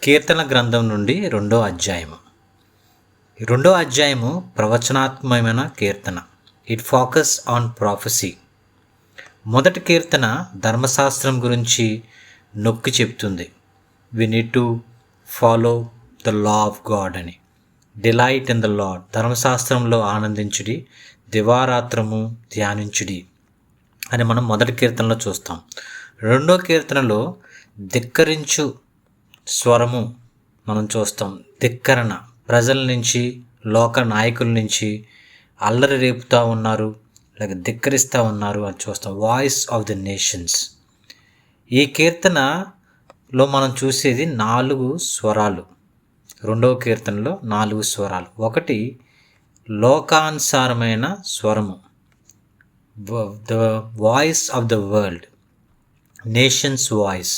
కీర్తన గ్రంథం నుండి రెండో అధ్యాయము ప్రవచనాత్మకమైన కీర్తన. It focus on prophecy. మొదటి కీర్తన ధర్మశాస్త్రం గురించి నొక్కి చెప్తుంది. We need to follow the law of God అని. డిలైట్ ఇన్ ద లార్డ్, ధర్మశాస్త్రంలో ఆనందించుడి, దివారాత్రము ధ్యానించుడి అని మనం మొదటి కీర్తనలో చూస్తాం. రెండో కీర్తనలో ధిక్కరించు స్వరము మనం చూస్తాం. ధిక్కరణ, ప్రజల నుంచి, లోక నాయకుల నుంచి అల్లరి రేపుతూ ఉన్నారు, లేక ధిక్కరిస్తూ ఉన్నారు అని చూస్తాం. Voice of the nations. ఈ కీర్తనలో మనం చూసేది 4 స్వరాలు. రెండవ కీర్తనలో 4 స్వరాలు. ఒకటి లోకానుసారమైన స్వరము, the voice of the world, nations voice.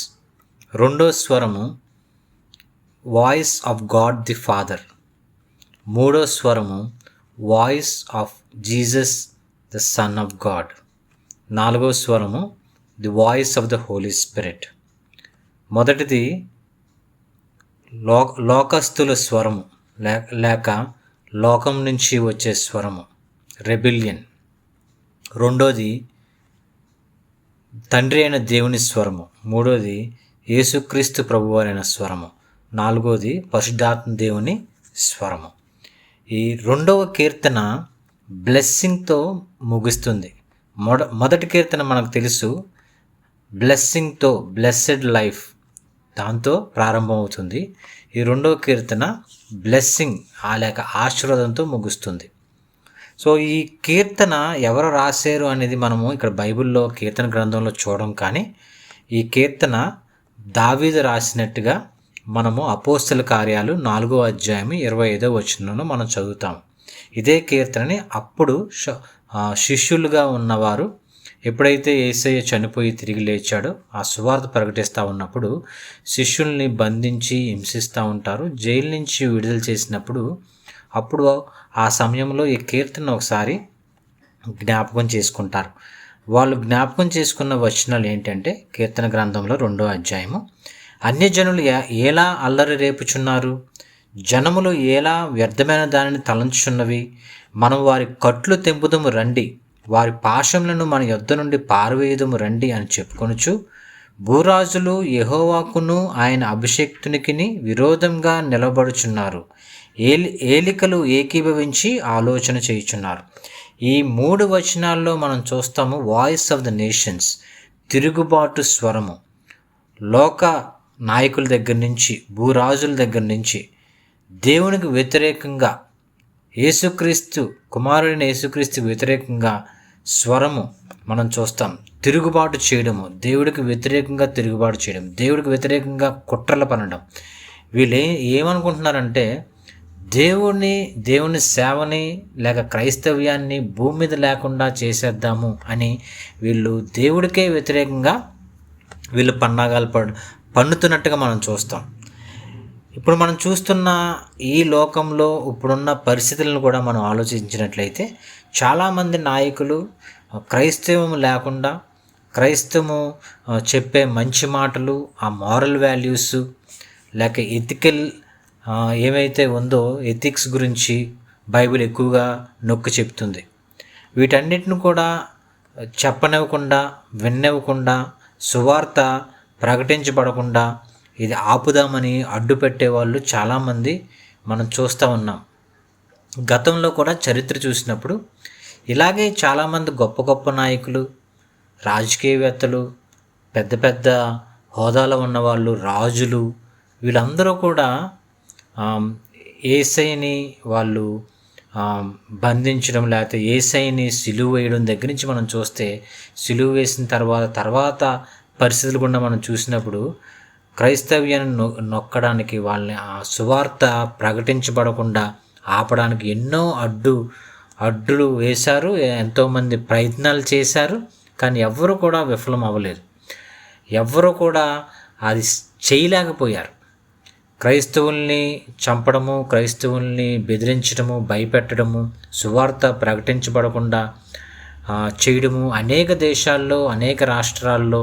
రెండో స్వరము voice of God the father. మూడో స్వరము voice of Jesus the son of God. నాలుగో స్వరము the voice of the Holy Spirit. మొదటిది లోకస్తుల స్వరము, లేక లోకం నుంచి వచ్చే స్వరము, రెబిలియన్. రెండోది తండ్రి అయిన దేవుని స్వరము. మూడోది యేసుక్రీస్తు ప్రభువారైన స్వరము. నాలుగోది పరిశుద్ధాత్మ దేవుని స్వరము. ఈ రెండవ కీర్తన బ్లెస్సింగ్తో ముగుస్తుంది. మొదటి కీర్తన మనకు తెలుసు, బ్లెస్సింగ్తో, బ్లెస్సెడ్ లైఫ్, దాంతో ప్రారంభమవుతుంది. ఈ రెండవ కీర్తన బ్లెస్సింగ్ లేక ఆశీర్వాదంతో ముగుస్తుంది. సో ఈ కీర్తన ఎవరు రాశారు అనేది మనము ఇక్కడ బైబిల్లో కీర్తన గ్రంథంలో చూడం, కానీ ఈ కీర్తన దావీదు రాసినట్టుగా మనము అపోస్తల కార్యాలు 4వ అధ్యాయం 25వ వచనంలో మనం చదువుతాం. ఇదే కీర్తనని అప్పుడు శిష్యులుగా ఉన్నవారు ఎప్పుడైతే యేసయ్య చనిపోయి తిరిగి లేచాడో ఆ సువార్త ప్రకటిస్తూ ఉన్నప్పుడు శిష్యుల్ని బంధించి హింసిస్తూ ఉంటారు. జైలు నుంచి విడుదల చేసినప్పుడు అప్పుడు ఆ సమయంలో ఈ కీర్తన ఒకసారి జ్ఞాపకం చేసుకుంటారు. వాళ్ళు జ్ఞాపకం చేసుకున్న వచనాలు ఏంటంటే, కీర్తన గ్రంథంలో 2వ అధ్యాయము, అన్యజనులు ఎలా అల్లరి రేపుచున్నారు, జనములు ఎలా వ్యర్థమైన దానిని తలంచుచున్నవి, మనం వారి కట్లు తెంపుదము రండి, వారి పాశములను మన యొద్ద నుండి పారవేయుదము రండి అని చెప్పుకొనుచు, భూరాజులు యెహోవాకును ఆయన అభిషేక్తునికి విరోధంగా నిలబడుచున్నారు, ఏలికలు ఏకీభవించి ఆలోచన చేయుచున్నారు. ఈ 3 వచనాల్లో మనం చూస్తాము వాయిస్ ఆఫ్ ద నేషన్స్, తిరుగుబాటు స్వరము. లోక నాయకుల దగ్గర నుంచి, భూరాజుల దగ్గర నుంచి దేవునికి వ్యతిరేకంగా, కుమారుడైన యేసుక్రీస్తు వ్యతిరేకంగా స్వరము మనం చూస్తాం. తిరుగుబాటు చేయడము, దేవుడికి వ్యతిరేకంగా తిరుగుబాటు చేయడం, దేవుడికి వ్యతిరేకంగా కుట్రలు పనడం. వీళ్ళు ఏమనుకుంటున్నారంటే దేవుని సేవని లేక క్రైస్తవ్యాన్ని భూమి మీద లేకుండా చేసేద్దాము అని వీళ్ళు దేవుడికే వ్యతిరేకంగా వీళ్ళు పన్నాగాలు పన్నుతున్నట్టుగా మనం చూస్తాం. ఇప్పుడు మనం చూస్తున్న ఈ లోకంలో ఇప్పుడున్న పరిస్థితులను కూడా మనం ఆలోచించినట్లయితే చాలామంది నాయకులు క్రైస్తవం లేకుండా, క్రైస్తవము చెప్పే మంచి మాటలు, ఆ మారల్ వాల్యూస్ లేక ఎథికల్ ఏమైతే ఉందో ఎథిక్స్ గురించి బైబిల్ ఎక్కువగా నొక్కి చెప్తుంది. వీటన్నిటిని కూడా చెప్పనివ్వకుండా, విన్నవ్వకుండా, సువార్త ప్రకటించబడకుండా ఇది ఆపుదామని అడ్డుపెట్టే వాళ్ళు చాలామంది మనం చూస్తూ ఉన్నాం. గతంలో కూడా చరిత్ర చూసినప్పుడు ఇలాగే చాలామంది గొప్ప గొప్ప నాయకులు, రాజకీయవేత్తలు, పెద్ద పెద్ద హోదాలో ఉన్నవాళ్ళు, రాజులు, వీళ్ళందరూ కూడా యేసయ్యని వాళ్ళు బంధించడం, లేకపోతే యేసయ్యని సిలువ వేయడం దగ్గర నుంచి మనం చూస్తే, సిలువ వేసిన తర్వాత పరిస్థితులు కూడా మనం చూసినప్పుడు క్రైస్తవ్యాన్ని నొక్కడానికి, వాళ్ళని ఆ సువార్త ప్రకటించబడకుండా ఆపడానికి ఎన్నో అడ్డులు వేశారు. ఎంతోమంది ప్రయత్నాలు చేశారు, కానీ ఎవ్వరూ కూడా విఫలం అవ్వలేదు. ఎవ్వరూ కూడా అది చేయలేకపోయారు. క్రైస్తవుల్ని చంపడము, క్రైస్తవుల్ని బెదిరించడము, భయపెట్టడము, సువార్త ప్రకటించబడకుండా చేయడము అనేక దేశాల్లో, అనేక రాష్ట్రాల్లో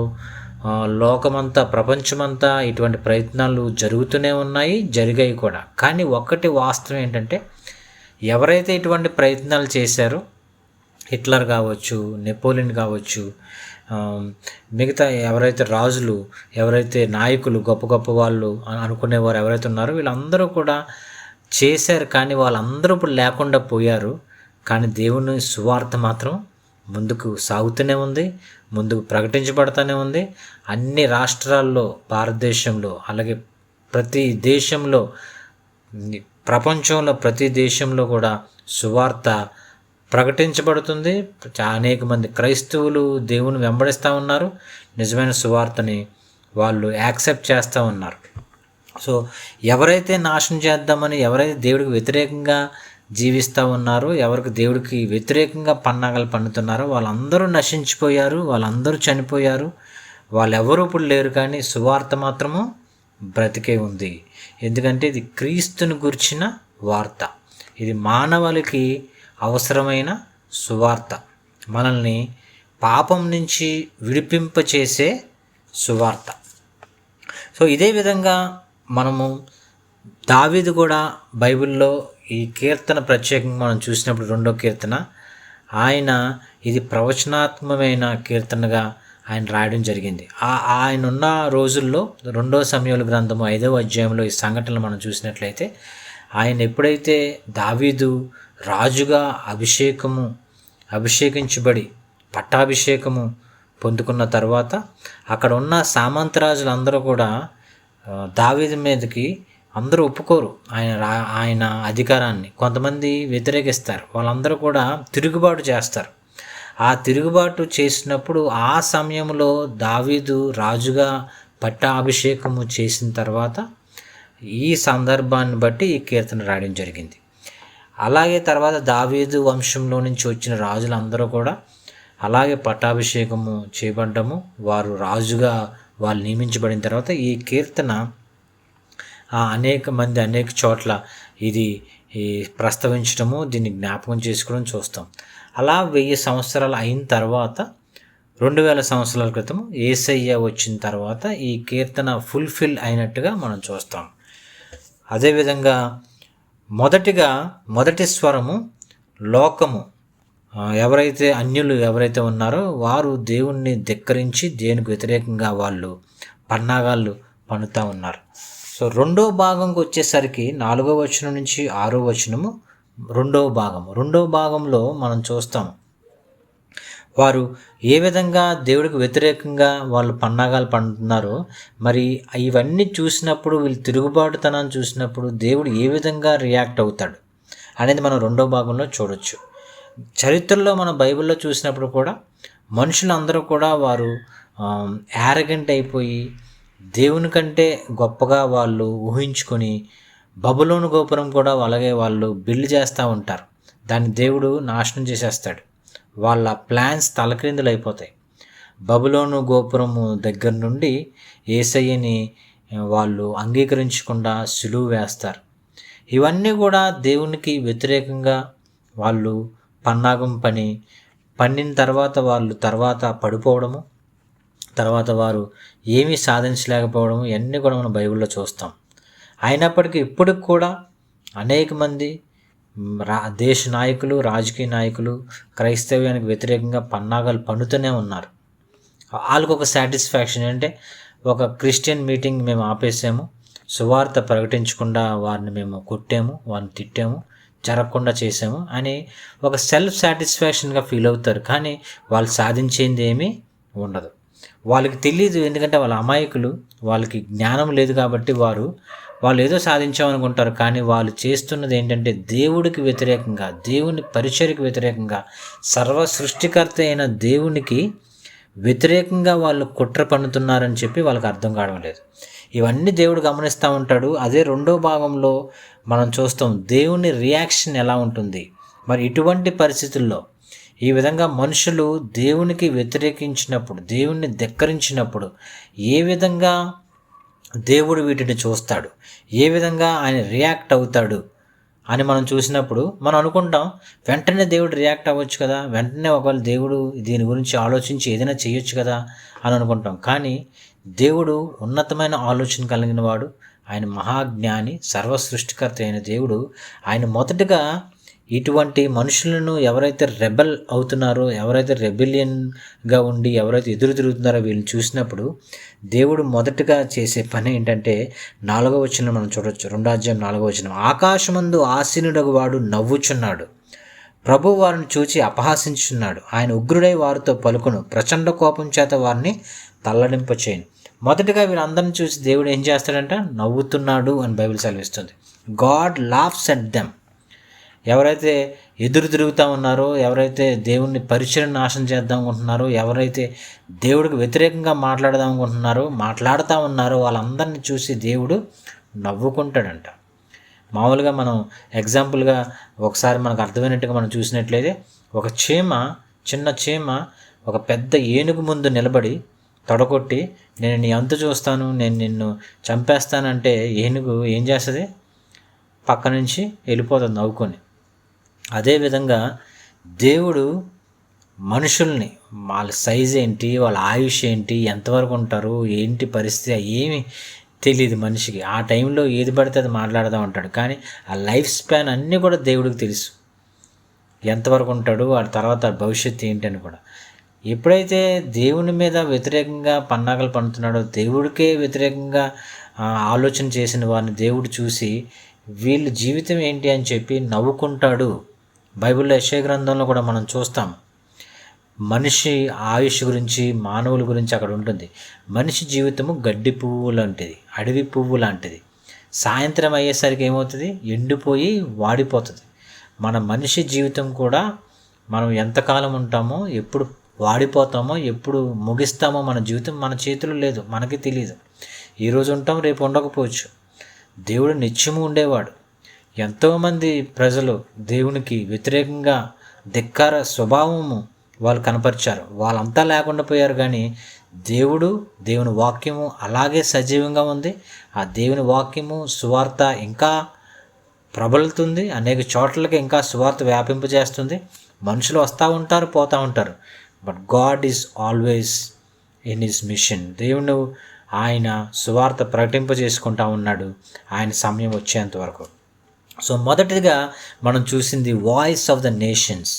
లోకమంతా, ప్రపంచమంతా ఇటువంటి ప్రయత్నాలు జరుగుతూనే ఉన్నాయి, జరిగాయి కూడా. కానీ ఒక్కటి వాస్తవం ఏంటంటే, ఎవరైతే ఇటువంటి ప్రయత్నాలు చేశారో, హిట్లర్ కావచ్చు, నెపోలియన్ కావచ్చు, మిగతా ఎవరైతే రాజులు, ఎవరైతే నాయకులు, గొప్ప గొప్ప వాళ్ళు అనుకునేవారు ఎవరైతే ఉన్నారో వీళ్ళందరూ కూడా చేశారు. కానీ వాళ్ళందరూ ఇప్పుడు లేకుండా పోయారు. కానీ దేవుని సువార్త మాత్రం ముందుకు సాగుతూనే ఉంది, ముందుకు ప్రకటించబడుతూనే ఉంది. అన్ని రాష్ట్రాల్లో, భారతదేశంలో, అలాగే ప్రతి దేశంలో, ప్రపంచంలో ప్రతి దేశంలో కూడా సువార్త ప్రకటించబడుతుంది. అనేక మంది క్రైస్తవులు దేవుని వెంబడిస్తూ ఉన్నారు, నిజమైన సువార్తని వాళ్ళు యాక్సెప్ట్ చేస్తూ ఉన్నారు. సో ఎవరైతే నాశనం చేద్దామని, ఎవరైతే దేవుడికి వ్యతిరేకంగా జీవిస్తూ ఉన్నారో, ఎవరికి దేవుడికి వ్యతిరేకంగా పన్నాగాలు పన్నుతున్నారో వాళ్ళందరూ నశించిపోయారు, వాళ్ళందరూ చనిపోయారు, వాళ్ళెవరూ ఇప్పుడు లేరు. కానీ సువార్త మాత్రము బ్రతికే ఉంది. ఎందుకంటే ఇది క్రీస్తుని గురించిన వార్త, ఇది మానవాళికి అవసరమైన సువార్త, మనల్ని పాపం నుంచి విడిపింపచేసే సువార్త. సో ఇదే విధంగా మనము దావీదు కూడా బైబిల్లో ఈ కీర్తన ప్రత్యేకంగా మనం చూసినప్పుడు, 2వ కీర్తన, ఆయన ఇది ప్రవచనాత్మకమైన కీర్తనగా ఆయన రాయడం జరిగింది. ఆయన ఉన్న రోజుల్లో 2వ సమూయేలు గ్రంథము 5వ అధ్యాయంలో ఈ సంఘటనలు మనం చూసినట్లయితే, ఆయన ఎప్పుడైతే దావీదు రాజుగా అభిషేకించబడి పట్టాభిషేకము పొందుకున్న తర్వాత, అక్కడ ఉన్న సామంతరాజులందరూ కూడా దావీదు మీదకి అందరూ ఒప్పుకోరు ఆయన అధికారాన్ని. కొంతమంది వ్యతిరేకిస్తారు, వాళ్ళందరూ కూడా తిరుగుబాటు చేస్తారు. ఆ తిరుగుబాటు చేసినప్పుడు ఆ సమయంలో దావీదు రాజుగా పట్టాభిషేకము చేసిన తర్వాత ఈ సందర్భాన్ని బట్టి ఈ కీర్తన రాయడం జరిగింది. అలాగే తర్వాత దావీదు వంశంలో నుంచి వచ్చిన రాజులందరూ కూడా అలాగే పట్టాభిషేకము చేయబడ్డము, వారు రాజుగా వాళ్ళు నియమించబడిన తర్వాత ఈ కీర్తన అనేక మంది అనేక చోట్ల ఇది ప్రస్తావించడము, దీన్ని జ్ఞాపకం చేసుకోవడం చూస్తాం. అలా 1000 సంవత్సరాలు అయిన తర్వాత, 2000 సంవత్సరాల క్రితం యేసయ్య వచ్చిన తర్వాత ఈ కీర్తన ఫుల్ఫిల్ అయినట్టుగా మనం చూస్తాం. అదేవిధంగా మొదటి స్వరము లోకము, ఎవరైతే అన్యులు ఎవరైతే ఉన్నారో వారు దేవుణ్ణి ధిక్కరించి దేవునికి వ్యతిరేకంగా వాళ్ళు పన్నాగాళ్ళు పన్నుతూ ఉన్నారు. సో 2వ భాగంకి వచ్చేసరికి 4వ వచనం నుంచి 6వ వచనము 2వ భాగంలో మనం చూస్తాం వారు ఏ విధంగా దేవుడికి వ్యతిరేకంగా వాళ్ళు పన్నాగాలు పన్నుతున్నారో. మరి ఇవన్నీ చూసినప్పుడు, వీళ్ళు తిరుగుబాటుతనాన్ని చూసినప్పుడు దేవుడు ఏ విధంగా రియాక్ట్ అవుతాడు అనేది మనం 2వ భాగంలో చూడొచ్చు. చరిత్రలో మన బైబిల్లో చూసినప్పుడు కూడా మనుషులందరూ కూడా వారు యారగెంట్ అయిపోయి దేవుని కంటే గొప్పగా వాళ్ళు ఊహించుకొని బబులోను గోపురం కూడా అలాగే వాళ్ళు బిల్డ్ చేస్తూ ఉంటారు. దాన్ని దేవుడు నాశనం చేసేస్తాడు. వాళ్ళ ప్లాన్స్ తలక్రిందులు అయిపోతాయి. బబులోను గోపురము దగ్గర నుండి యేసయ్యని వాళ్ళు అంగీకరించకుండా సిలువ వేస్తారు. ఇవన్నీ కూడా దేవునికి వ్యతిరేకంగా వాళ్ళు పన్నాగం పన్నిన తర్వాత వాళ్ళు తర్వాత పడిపోవడము, తర్వాత వారు ఏమీ సాధించలేకపోవడము, ఇవన్నీ కూడా మనం బైబిల్లో చూస్తాం. అయినప్పటికీ ఇప్పటికి కూడా అనేక మంది దేశ నాయకులు, రాజకీయ నాయకులు క్రైస్తవ్యానికి వ్యతిరేకంగా పన్నాగాలు పన్నుతూనే ఉన్నారు. వాళ్ళకు ఒక సాటిస్ఫాక్షన్ అంటే, ఒక క్రిస్టియన్ మీటింగ్ మేము ఆపేసాము, సువార్త ప్రకటించకుండా వారిని మేము కొట్టాము, వారిని తిట్టాము, జరగకుండా చేసాము అని ఒక సెల్ఫ్ సాటిస్ఫాక్షన్గా ఫీల్ అవుతారు. కానీ వాళ్ళు సాధించేది ఏమీ ఉండదు. వాళ్ళకి తెలియదు, ఎందుకంటే వాళ్ళ అమాయకులు, వాళ్ళకి జ్ఞానం లేదు కాబట్టి వాళ్ళు ఏదో సాధించామనుకుంటారు. కానీ వాళ్ళు చేస్తున్నది ఏంటంటే దేవుడికి వ్యతిరేకంగా, దేవుని పరిచర్యకు వ్యతిరేకంగా, సర్వ సృష్టికర్త అయిన దేవునికి వ్యతిరేకంగా వాళ్ళు కుట్ర పన్నుతున్నారని చెప్పి వాళ్ళకి అర్థం కావడం లేదు. ఇవన్నీ దేవుడు గమనిస్తూ ఉంటాడు. అదే 2వ భాగంలో మనం చూస్తాం దేవుని రియాక్షన్ ఎలా ఉంటుంది. మరి ఇటువంటి పరిస్థితుల్లో ఈ విధంగా మనుషులు దేవునికి వ్యతిరేకించినప్పుడు, దేవుణ్ణి ధిక్కరించినప్పుడు ఏ విధంగా దేవుడు వీటిని చూస్తాడు, ఏ విధంగా ఆయన రియాక్ట్ అవుతాడు అని మనం చూసినప్పుడు మనం అనుకుంటాం వెంటనే దేవుడు రియాక్ట్ అవ్వచ్చు కదా, వెంటనే ఒకవేళ దేవుడు దీని గురించి ఆలోచించి ఏదైనా చేయొచ్చు కదా అని అనుకుంటాం. కానీ దేవుడు ఉన్నతమైన ఆలోచన కలిగిన వాడు, ఆయన మహాజ్ఞాని, సర్వ సృష్టికర్త అయిన దేవుడు. ఆయన మొదటగా ఇటువంటి మనుషులను ఎవరైతే రెబెల్ అవుతున్నారో, ఎవరైతే రెబెలియన్గా ఉండి ఎవరైతే ఎదురు తిరుగుతున్నారో వీళ్ళని చూసినప్పుడు దేవుడు మొదటగా చేసే పని ఏంటంటే 4వ వచనం మనం చూడొచ్చు. 2వ అధ్యాయం 4వ వచనం, ఆకాశమందు ఆసీనుడగు వాడు నవ్వుచున్నాడు, ప్రభు వారిని చూచి అపహాసించుచున్నాడు, ఆయన ఉగ్రుడై వారితో పలుకును, ప్రచండ కోపం చేత వారిని తల్లడింపచేయను. మొదటగా వీళ్ళందరిని చూసి దేవుడు ఏం చేస్తాడంట? నవ్వుతున్నాడు అని బైబిల్ సెలవిస్తుంది. God laughs at them. ఎవరైతే ఎదురు తిరుగుతూ ఉన్నారో, ఎవరైతే దేవుణ్ణి పరిచయం నాశనం చేద్దాం అనుకుంటున్నారో, ఎవరైతే దేవుడికి వ్యతిరేకంగా మాట్లాడుతూ ఉన్నారో వాళ్ళందరినీ చూసి దేవుడు నవ్వుకుంటాడంట. మామూలుగా మనం ఎగ్జాంపుల్గా ఒకసారి మనకు అర్థమైనట్టుగా మనం చూసినట్లయితే, ఒక చిన్న చీమ ఒక పెద్ద ఏనుగు ముందు నిలబడి తొడగొట్టి నేను నీ అంతు చూస్తాను, నేను నిన్ను చంపేస్తానంటే ఏనుగు ఏం చేస్తుంది? పక్క నుంచి వెళ్ళిపోతుంది నవ్వుకొని. అదేవిధంగా దేవుడు మనుషుల్ని, వాళ్ళ సైజ్ ఏంటి, వాళ్ళ ఆయుష్ ఏంటి, ఎంతవరకు ఉంటారు, ఏంటి పరిస్థితి ఏమీ తెలియదు మనిషికి. ఆ టైంలో ఏది పడితే అది మాట్లాడుతూ ఉంటాడు. కానీ ఆ లైఫ్ స్పాన్ అన్నీ కూడా దేవుడికి తెలుసు, ఎంతవరకు ఉంటాడు, వాడి తర్వాత భవిష్యత్తు ఏంటని కూడా. ఎప్పుడైతే దేవుని మీద వ్యతిరేకంగా పన్నాగలు పన్నుతున్నాడో, దేవుడికే వ్యతిరేకంగా ఆలోచన చేసిన వారిని దేవుడు చూసి వీళ్ళ జీవితం ఏంటి అని చెప్పి నవ్వుకుంటాడు. బైబిల్లో యెషయా గ్రంథంలో కూడా మనం చూస్తాం, మనిషి ఆయుష్ గురించి, మానవుల గురించి అక్కడ ఉంటుంది. మనిషి జీవితము గడ్డి పువ్వు లాంటిది, అడవి పువ్వు లాంటిది. సాయంత్రం అయ్యేసరికి ఏమవుతుంది? ఎండిపోయి వాడిపోతుంది. మన మనిషి జీవితం కూడా మనం ఎంతకాలం ఉంటామో, ఎప్పుడు వాడిపోతామో, ఎప్పుడు ముగిస్తామో మన జీవితం మన చేతిలో లేదు, మనకి తెలియదు. ఈరోజు ఉంటాం, రేపు ఉండకపోవచ్చు. దేవుడు నిత్యము ఉండేవాడు. ఎంతోమంది ప్రజలు దేవునికి వ్యతిరేకంగా ధిక్కార స్వభావము వాళ్ళు కనపరిచారు, వాళ్ళంతా లేకుండా పోయారు. కానీ దేవుని వాక్యము అలాగే సజీవంగా ఉంది. ఆ దేవుని వాక్యము సువార్త ఇంకా ప్రబలుతుంది, అనేక చోట్లకి ఇంకా సువార్త వ్యాపింపజేస్తుంది. మనుషులు వస్తూ ఉంటారు, పోతూ ఉంటారు. But God is always in his mission. దేవుడు ఆయన సువార్త ప్రకటింపజేసుకుంటూ ఉన్నాడు ఆయన సమయం వచ్చేంత వరకు. సో మొదటిగా మనం చూసింది voice of the nations,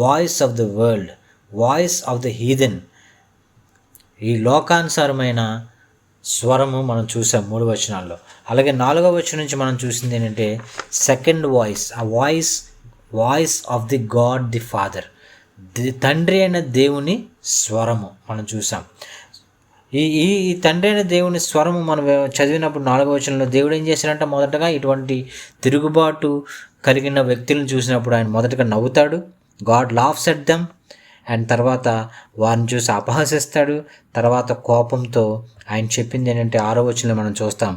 voice of the world, voice of the హీదెన్. ఈ లోకానుసారమైన స్వరము మనం చూసాం 3 వచనాల్లో. అలాగే 4వ వచనం నుంచి మనం చూసింది ఏంటంటే సెకండ్ వాయిస్, ఆ voice of the God the father, తండ్రి అయిన దేవుని స్వరము మనం చూసాం. ఈ తండ్రి అయిన దేవుని స్వరము మనం చదివినప్పుడు 4వ వచనంలో దేవుడు ఏం చేశాడంటే, మొదటగా ఇటువంటి తిరుగుబాటు కలిగిన వ్యక్తులను చూసినప్పుడు ఆయన మొదటగా నవ్వుతాడు, God laughs at them. And తర్వాత వారిని చూసి అపహసిస్తాడు. తర్వాత కోపంతో ఆయన చెప్పింది ఏంటంటే 6వ వచనంలో మనం చూస్తాం,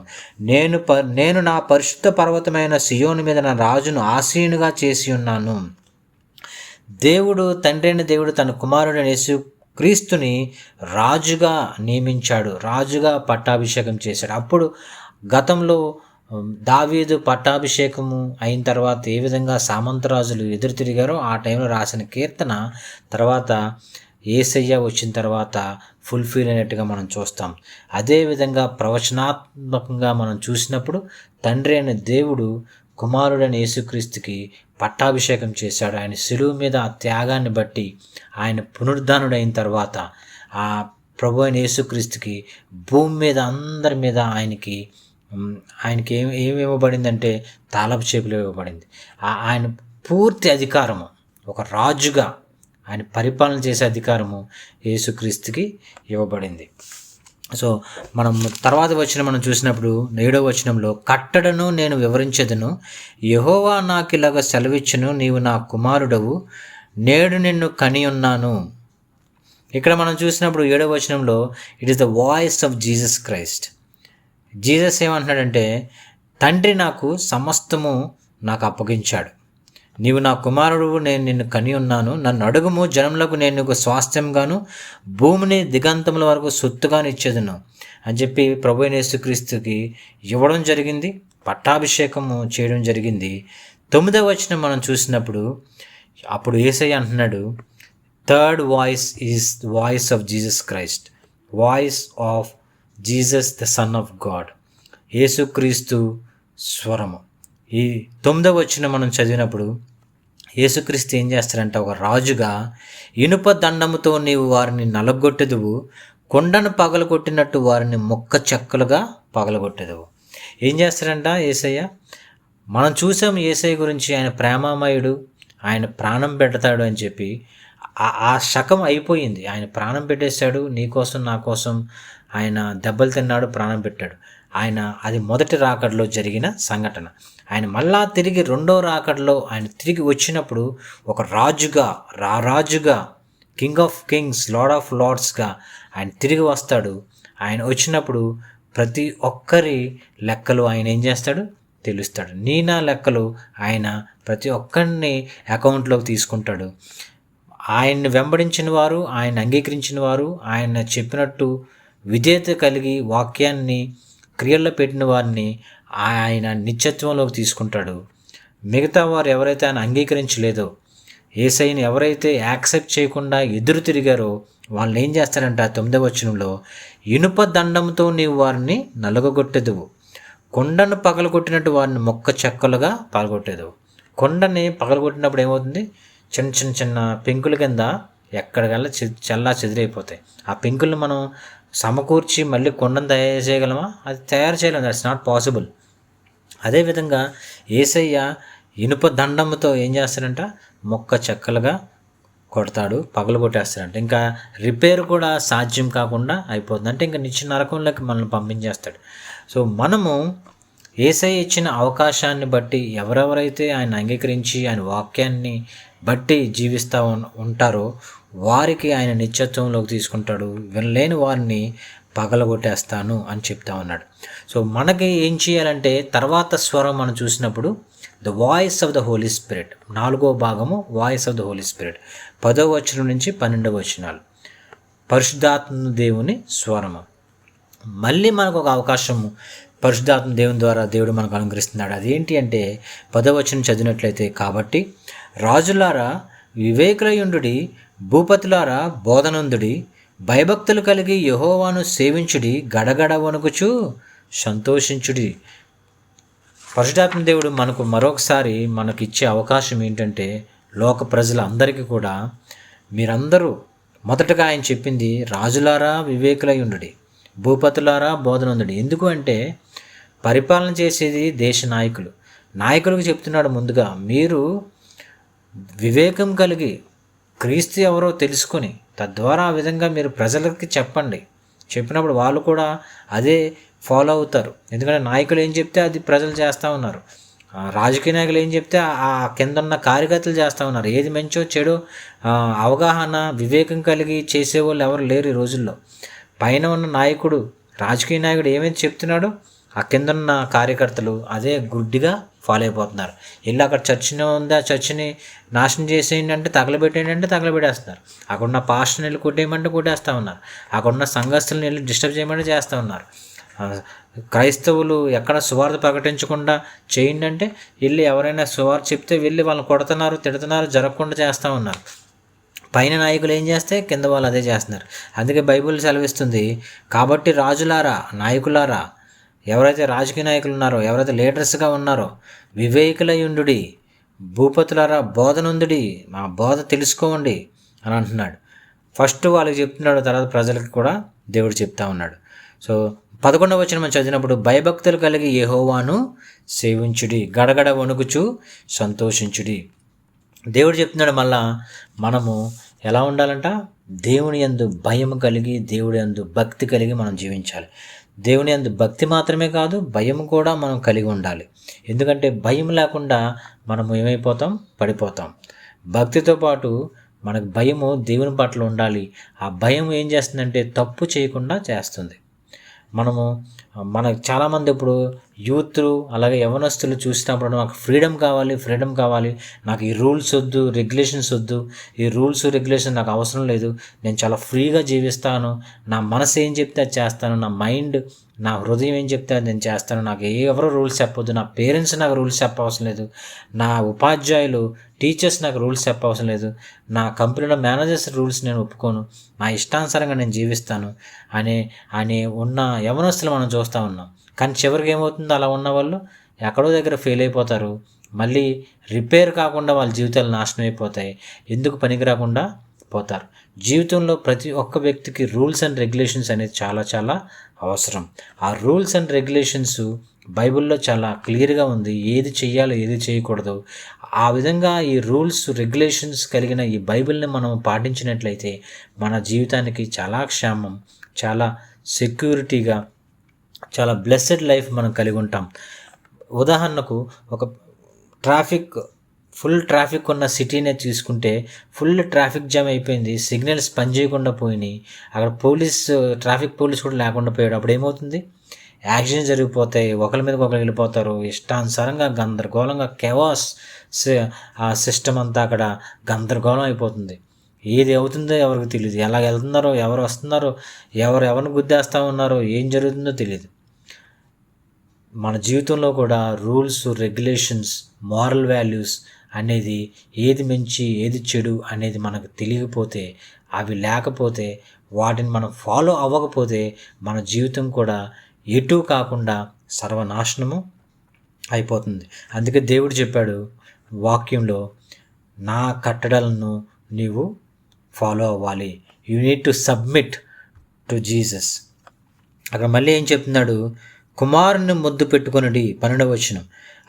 నేను నా పరిశుద్ధ పర్వతమైన సియోను మీద నా రాజును ఆసీనుగా చేసి ఉన్నాను. తండ్రి అయిన దేవుడు తన కుమారుడైన యేసు క్రీస్తుని రాజుగా నియమించాడు, రాజుగా పట్టాభిషేకం చేశాడు. అప్పుడు గతంలో దావీదు పట్టాభిషేకము అయిన తర్వాత ఏ విధంగా సామంతరాజులు ఎదురు తిరిగారో ఆ టైంలో రాసిన కీర్తన తర్వాత యేసయ్య వచ్చిన తర్వాత ఫుల్ఫిల్ అయినట్టుగా మనం చూస్తాం. అదేవిధంగా ప్రవచనాత్మకంగా మనం చూసినప్పుడు తండ్రి అయిన దేవుడు కుమారుడైన యేసుక్రీస్తుకి పట్టాభిషేకం చేశాడు. ఆయన శిలువ మీద ఆ త్యాగాన్ని బట్టి ఆయన పునరుద్ధానుడైన తర్వాత ఆ ప్రభు అయిన యేసుక్రీస్తుకి భూమి మీద అందరి మీద ఆయనకి ఏమి ఇవ్వబడిందంటే తాళపు చేపులు ఇవ్వబడింది. ఆయన పూర్తి అధికారము, ఒక రాజుగా ఆయన పరిపాలన చేసే అధికారము యేసుక్రీస్తుకి ఇవ్వబడింది. సో మనం తర్వాత మనం చూసినప్పుడు 7వ వచనంలో, కట్టడను నేను వివరించదును, యెహోవా నాకిలాగా సెలవిచ్చును, నీవు నా కుమారుడవు, నేడు నిన్ను కని ఉన్నాను. ఇక్కడ మనం చూసినప్పుడు 7వ వచనంలో it is the voice of Jesus Christ. Jesus ఏమంటున్నాడంటే, తండ్రి నాకు సమస్తము నాకు అప్పగించాడు, నీవు నా కుమారుడు, నేను నిన్ను కని ఉన్నాను, నన్ను అడుగుము, జనములకు నేను నీకు స్వాస్థ్యంగాను భూమిని దిగంతముల వరకు సొత్తుగాను ఇచ్చేదను అని చెప్పి ప్రభు అయిన యేసుక్రీస్తుకి ఇవ్వడం జరిగింది, పట్టాభిషేకము చేయడం జరిగింది. 9వ వచనం మనం చూసినప్పుడు అప్పుడు యేసయ్య అంటున్నాడు, third voice is voice of Jesus Christ, voice of Jesus the son of God, యేసుక్రీస్తు స్వరము. ఈ 9వ వచనం మనం చదివినప్పుడు యేసుక్రీస్తు ఏం చేస్తారంటే, ఒక రాజుగా ఇనుప దండముతో నీవు వారిని నలగొట్టెదువు, కొండను పగలగొట్టినట్టు వారిని ముక్క చెక్కలుగా పగలగొట్టెదవు. ఏం చేస్తారంట యేసయ్య? మనం చూసాం యేసయ్య గురించి, ఆయన ప్రేమామయుడు, ఆయన ప్రాణం పెడతాడు అని చెప్పి. ఆ శకం అయిపోయింది. ఆయన ప్రాణం పెట్టేశాడు, నీకోసం నా కోసం ఆయన దెబ్బలు తిన్నాడు, ప్రాణం పెట్టాడు. ఆయన అది మొదటి రాకడలో జరిగిన సంఘటన. ఆయన మళ్ళా తిరిగి రెండో రాకడలో ఆయన తిరిగి వచ్చినప్పుడు ఒక రాజుగా king of kings, lord of లార్డ్స్గా ఆయన తిరిగి వస్తాడు. ఆయన వచ్చినప్పుడు ప్రతి ఒక్కరి లెక్కలు ఆయన ఏం చేస్తాడు? తెలుస్తాడు. నా లెక్కలు ఆయన ప్రతి ఒక్కరిని అకౌంట్లోకి తీసుకుంటాడు. ఆయన్ని వెంబడించిన వారు, ఆయన అంగీకరించిన వారు, ఆయన చెప్పినట్టు విధేయత కలిగి వాక్యాన్ని క్రియల్లో పెట్టిన వారిని ఆయన నిత్యత్వంలోకి తీసుకుంటాడు. మిగతా వారు ఎవరైతే ఆయన అంగీకరించలేదో, యేసయ్యని ఎవరైతే యాక్సెప్ట్ చేయకుండా ఎదురు తిరిగారో వాళ్ళని ఏం చేస్తారంట 9వ వచనంలో, ఇనుప దండంతో నీవు వారిని నలగొట్టెదవు, కొండను పగలగొట్టినట్టు వారిని మొక్క చెక్కలుగా పగలగొట్టేదవు. కొండని పగలగొట్టినప్పుడు ఏమవుతుంది? చిన్న చిన్న పెంకుల కింద ఎక్కడికల్లా చల్లా చెదిరైపోతాయి. ఆ పెంకులను మనం సమకూర్చి మళ్ళీ కొండను తయారు చేయగలమా? అది తయారు చేయలేము. That's not possible. అదేవిధంగా యేసయ్య ఇనుప దండంతో ఏం చేస్తాడంట? మొక్క చెక్కలుగా కొడతాడు, పగలగొట్టేస్తాడంట. ఇంకా రిపేర్ కూడా సాధ్యం కాకుండా అయిపోతుంది. అంటే ఇంకా నిత్య నరకంలోకి మనల్ని పంపించేస్తాడు. సో మనము యేసయ్య ఇచ్చిన అవకాశాన్ని బట్టి ఎవరెవరైతే ఆయన అంగీకరించి ఆయన వాక్యాన్ని బట్టి జీవిస్తూ ఉంటారో వారికి ఆయన నిత్యత్వంలోకి తీసుకుంటాడు. వినలేని వారిని పగలగొట్టేస్తాను అని చెప్తా ఉన్నాడు. సో మనకి ఏం చేయాలంటే, తర్వాత స్వరం మనం చూసినప్పుడు the voice of the Holy Spirit, 4వ భాగము voice of the Holy Spirit, 10వ వచనం నుంచి 12వ వచనాలు, పరిశుద్ధాత్మ దేవుని స్వరము. మళ్ళీ మనకు ఒక అవకాశము పరిశుద్ధాత్మ దేవుని ద్వారా దేవుడు మనకు అనుగ్రహిస్తున్నాడు. అదేంటి అంటే 10వ వచనం చదివినట్లయితే, కాబట్టి రాజులారా వివేకులయుండుడి, భూపతులారా బోధనందుడి, భయభక్తులు కలిగి యెహోవాను సేవించుడి, గడగడ వణుకుచు సంతోషించుడి. పరిశుద్ధాత్మ దేవుడు మనకు మరొకసారి మనకి ఇచ్చే అవకాశం ఏంటంటే, లోక ప్రజలందరికీ కూడా మీరందరూ మొదటగా ఆయన చెప్పింది, రాజులారా వివేకులయుండుడి, భూపతులారా బోధనందుడి. ఎందుకు అంటే పరిపాలన చేసేది దేశ నాయకులకు చెప్తున్నాడు ముందుగా, మీరు వివేకం కలిగి క్రీస్తు ఎవరో తెలుసుకొని తద్వారా ఆ విధంగా మీరు ప్రజలకి చెప్పండి. చెప్పినప్పుడు వాళ్ళు కూడా అదే ఫాలో అవుతారు. ఎందుకంటే నాయకులు ఏం చెప్తే అది ప్రజలు చేస్తూ ఉన్నారు. రాజకీయ నాయకులు ఏం చెప్తే ఆ కింద ఉన్న కార్యకర్తలు చేస్తూ ఉన్నారు. ఏది మంచో చెడు అవగాహన వివేకం కలిగి చేసేవాళ్ళు ఎవరు లేరు ఈ రోజుల్లో. పైన ఉన్న నాయకుడు, రాజకీయ నాయకుడు ఏమైతే చెప్తున్నాడో ఆ కింద ఉన్న కార్యకర్తలు అదే గుడ్డిగా ఫాలో అయిపోతున్నారు. వెళ్ళి అక్కడ చర్చిని ఉంది, ఆ చర్చిని నాశనం చేసేయండి అంటే తగలబెట్టేయండి అంటే తగలబెట్టేస్తున్నారు. అక్కడున్న పాస్టర్ని వెళ్ళి కొట్టేయమంటే కొట్టేస్తూ ఉన్నారు. అక్కడున్న సంఘస్థులను వెళ్ళి డిస్టర్బ్ చేయమంటే చేస్తూ ఉన్నారు. క్రైస్తవులు ఎక్కడ సువార్త ప్రకటించకుండా చేయండి అంటే వెళ్ళి ఎవరైనా సువార్త చెప్తే వెళ్ళి వాళ్ళని కొడుతున్నారు, తిడుతున్నారు, జరగకుండా చేస్తూ ఉన్నారు. పైన నాయకులు ఏం చేస్తే కింద వాళ్ళు అదే చేస్తున్నారు. అందుకే బైబిల్ సెలవిస్తుంది, కాబట్టి రాజులారా, నాయకులారా, ఎవరైతే రాజకీయ నాయకులు ఉన్నారో, ఎవరైతే లీడర్స్గా ఉన్నారో, వివేకులయుండుడి, భూపతులారా బోధనుందుడి, మా బోధ తెలుసుకోండి అని అంటున్నాడు. ఫస్ట్ వాళ్ళకి చెప్తున్నాడు, తర్వాత ప్రజలకి కూడా దేవుడు చెప్తా ఉన్నాడు. సో 11వ వచనం మనం చదివినప్పుడు, భయభక్తులు కలిగి యెహోవాను సేవించుడి, గడగడ వణుకుచు సంతోషించుడి. దేవుడు చెప్తున్నాడు మళ్ళా మనము ఎలా ఉండాలంట? దేవుని యందు భయం కలిగి, దేవుని యందు భక్తి కలిగి మనం జీవించాలి. దేవుని యందు భక్తి మాత్రమే కాదు, భయం కూడా మనం కలిగి ఉండాలి. ఎందుకంటే భయం లేకుండా మనము ఏమైపోతాం? పడిపోతాం. భక్తితో పాటు మనకు భయము దేవుని పట్ల ఉండాలి. ఆ భయం ఏం చేస్తుందంటే తప్పు చేయకుండా చేస్తుంది. మనకు చాలామంది ఇప్పుడు యూత్ అలాగే యవనస్తులు చూసినప్పుడు నాకు ఫ్రీడమ్ కావాలి, నాకు ఈ రూల్స్ వద్దు, రెగ్యులేషన్స్ వద్దు, ఈ రూల్స్ రెగ్యులేషన్ నాకు అవసరం లేదు, నేను చాలా ఫ్రీగా జీవిస్తాను, నా మనసు ఏం చెప్తే అది చేస్తాను, నా మైండ్ నా హృదయం ఏం చెప్తే అది నేను చేస్తాను. నాకు ఎవరో రూల్స్ చెప్పొద్దు. నా పేరెంట్స్ నాకు రూల్స్ చెప్పవసరం లేదు. నా ఉపాధ్యాయులు, టీచర్స్ నాకు రూల్స్ చెప్పవసరం లేదు. నా కంపెనీలో మేనేజర్స్ రూల్స్ నేను ఒప్పుకోను. నా ఇష్టానుసారంగా నేను జీవిస్తాను అని ఉన్న యవనస్తులు మనం చూస్తూ ఉన్నాం. కానీ చివరికి ఏమవుతుంది, అలా ఉన్న వాళ్ళు ఎక్కడో దగ్గర ఫెయిల్ అయిపోతారు. మళ్ళీ రిపేర్ కాకుండా వాళ్ళ జీవితాలు నాశనం అయిపోతాయి. ఎందుకు పనికి రాకుండా పోతారు. జీవితంలో ప్రతి ఒక్క వ్యక్తికి రూల్స్ అండ్ రెగ్యులేషన్స్ అనేది చాలా చాలా అవసరం. ఆ రూల్స్ అండ్ రెగ్యులేషన్స్ బైబిల్లో చాలా క్లియర్గా ఉంది. ఏది చెయ్యాలో ఏది చేయకూడదు. ఆ విధంగా ఈ రూల్స్ రెగ్యులేషన్స్ కలిగిన ఈ బైబిల్ని మనం పాటించినట్లయితే మన జీవితానికి చాలా క్షేమం, చాలా సెక్యూరిటీగా, చాలా బ్లెస్సెడ్ లైఫ్ మనం కలిగి ఉంటాం. ఉదాహరణకు ఒక ఫుల్ ట్రాఫిక్ ఉన్న సిటీనే తీసుకుంటే, ఫుల్ ట్రాఫిక్ జామ్ అయిపోయింది, సిగ్నల్స్ పనిచేయకుండా పోయినాయి, అక్కడ ట్రాఫిక్ పోలీస్ కూడా లేకుండా పోయాడు. అప్పుడు ఏమవుతుంది, యాక్సిడెంట్ జరిగిపోతాయి, ఒకరి మీద ఒకరు వెళ్ళిపోతారు. ఇష్టానుసారంగా గందరగోళంగా కెవాస్ ఆ సిస్టమ్ అంతా అక్కడ గందరగోళం అయిపోతుంది. ఏది అవుతుందో ఎవరికి తెలియదు, ఎలా వెళ్తున్నారో, ఎవరు వస్తున్నారో, ఎవరిని గుద్దేస్తూ ఉన్నారో, ఏం జరుగుతుందో తెలియదు. మన జీవితంలో కూడా రూల్స్, రెగ్యులేషన్స్, మారల్ వాల్యూస్ అనేది ఏది మంచి ఏది చెడు అనేది మనకు తెలియకపోతే, అవి లేకపోతే, వాటిని మనం ఫాలో అవ్వకపోతే మన జీవితం కూడా ఎటు కాకుండా సర్వనాశనము అయిపోతుంది. అందుకే దేవుడు చెప్పాడు వాక్యంలో, నా కట్టడలను నీవు ఫాలో అవ్వాలి. You need to submit to Jesus. అక్కడ మళ్ళీ ఏం చెప్తున్నాడు, కుమారుని ముద్దు పెట్టుకొనుడి, 12వ వచనం.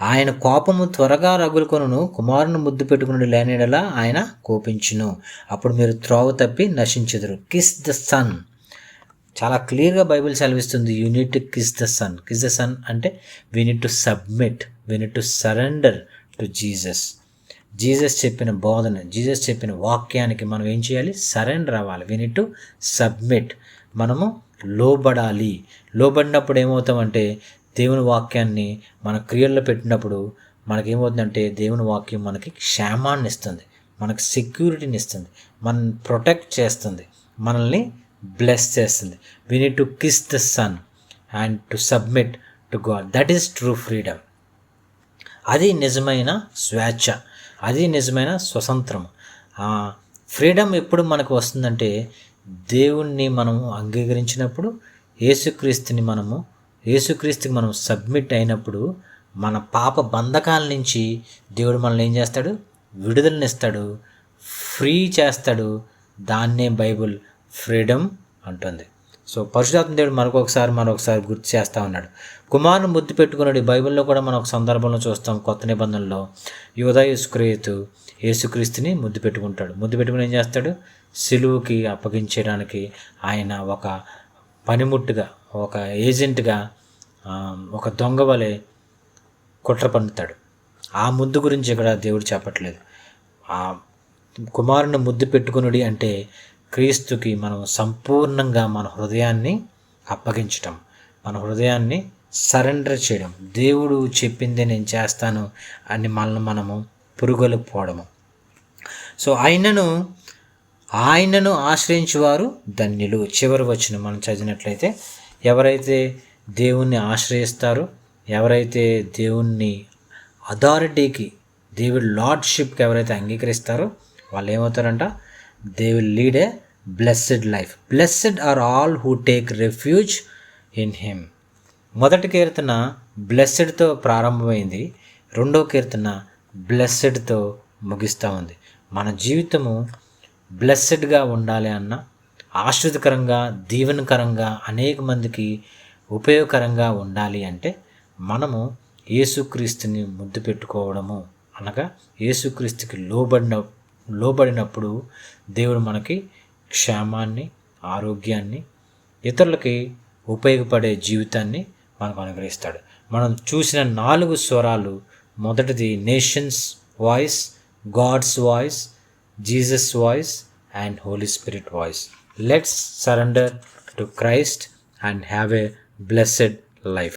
ఆయన కోపము త్వరగా రగులుకొనును, కుమారుని ముద్దు పెట్టుకుని లేనిడలా ఆయన కోపించును, అప్పుడు మీరు త్రోవ తప్పి నశించెదరు. Kiss the sun. చాలా క్లియర్గా బైబిల్ సెలవిస్తుంది, you need to kiss the son. Kiss the son అంటే we need to submit, we need to surrender to Jesus. Jesus చెప్పిన బోధన, జీసస్ చెప్పిన వాక్యానికి మనం ఏం చేయాలి, సరెండర్ అవ్వాలి. We need to submit. మనము లోబడాలి. లోబడినప్పుడు ఏమవుతామంటే, దేవుని వాక్యాన్ని మన క్రియల్లో పెట్టినప్పుడు మనకేమవుతుందంటే, దేవుని వాక్యం మనకి క్షేమాన్ని ఇస్తుంది, మనకి సెక్యూరిటీని ఇస్తుంది, మనల్ని ప్రొటెక్ట్ చేస్తుంది, మనల్ని బ్లెస్ చేస్తుంది. We need to kiss the son and to submit to God. That is true freedom. అది నిజమైన స్వేచ్ఛ, అది నిజమైన స్వతంత్రం. ఫ్రీడమ్ ఎప్పుడు మనకు వస్తుందంటే, దేవుణ్ణి మనము అంగీకరించినప్పుడు, యేసుక్రీస్తుకి మనం సబ్మిట్ అయినప్పుడు, మన పాప బంధకాల నుంచి దేవుడు మనల్ని ఏం చేస్తాడు, విడుదలనిస్తాడు, ఫ్రీ చేస్తాడు. దాన్నే బైబుల్ ఫ్రీడమ్ అంటుంది. సో పరిశుద్ధాత్మ దేవుడు మరొకసారి గుర్తు చేస్తూ ఉన్నాడు. కుమారుని ముద్దు పెట్టుకున్నాడు. బైబిల్లో కూడా మనం ఒక సందర్భంలో చూస్తాం, కొత్త నిబంధనలో యూదా ఇస్కరియోతు యేసుక్రీస్తుని ముద్దు పెట్టుకుంటాడు. ముద్దు పెట్టుకుని ఏం చేస్తాడు, సిలువుకి అప్పగించడానికి ఆయన ఒక పనిముట్టుగా, ఒక ఏజెంట్గా, ఒక దొంగ వలె కుట్ర పన్నుతాడు. ఆ ముద్దు గురించి ఇక్కడ దేవుడు చెప్పట్లేదు. ఆ కుమారుని ముద్దు పెట్టుకునుడి అంటే క్రీస్తుకి మనం సంపూర్ణంగా మన హృదయాన్ని అప్పగించటం, మన హృదయాన్ని సరెండర్ చేయడం. దేవుడు చెప్పిందే నేను చేస్తాను అని మనము పురుగొలిపోవడము. సో ఆయనను ఆశ్రయించేవారు ధన్యులు. చివరి వచనం మనం చదివినట్లయితే, ఎవరైతే దేవుణ్ణి ఆశ్రయిస్తారో, ఎవరైతే దేవుణ్ణి అథారిటీకి, దేవుడి లార్డ్షిప్కి ఎవరైతే అంగీకరిస్తారో వాళ్ళు ఏమవుతారంట, they will lead a blessed life. Blessed are all who take refuge in him. మొదటి కీర్తన బ్లెస్సెడ్తో ప్రారంభమైంది, రెండవ కీర్తన బ్లెస్సెడ్తో ముగిస్తూ ఉంది. మన జీవితము బ్లెస్సెడ్గా ఉండాలి అన్న, ఆశ్రితకరంగా, దీవెనకరంగా, అనేక మందికి ఉపయోగకరంగా ఉండాలి అంటే మనము యేసుక్రీస్తుని ముద్దు పెట్టుకోవడము, అనగా యేసుక్రీస్తుకి లోబడినప్పుడు దేవుడు మనకి క్షేమాన్ని, ఆరోగ్యాన్ని, ఇతరులకి ఉపయోగపడే జీవితాన్ని మనకు అనుగ్రహిస్తాడు. మనం చూసిన 4 స్వరాలు, మొదటిది nations voice, God's voice, Jesus voice and Holy Spirit voice. Let's surrender to Christ and have a blessed life.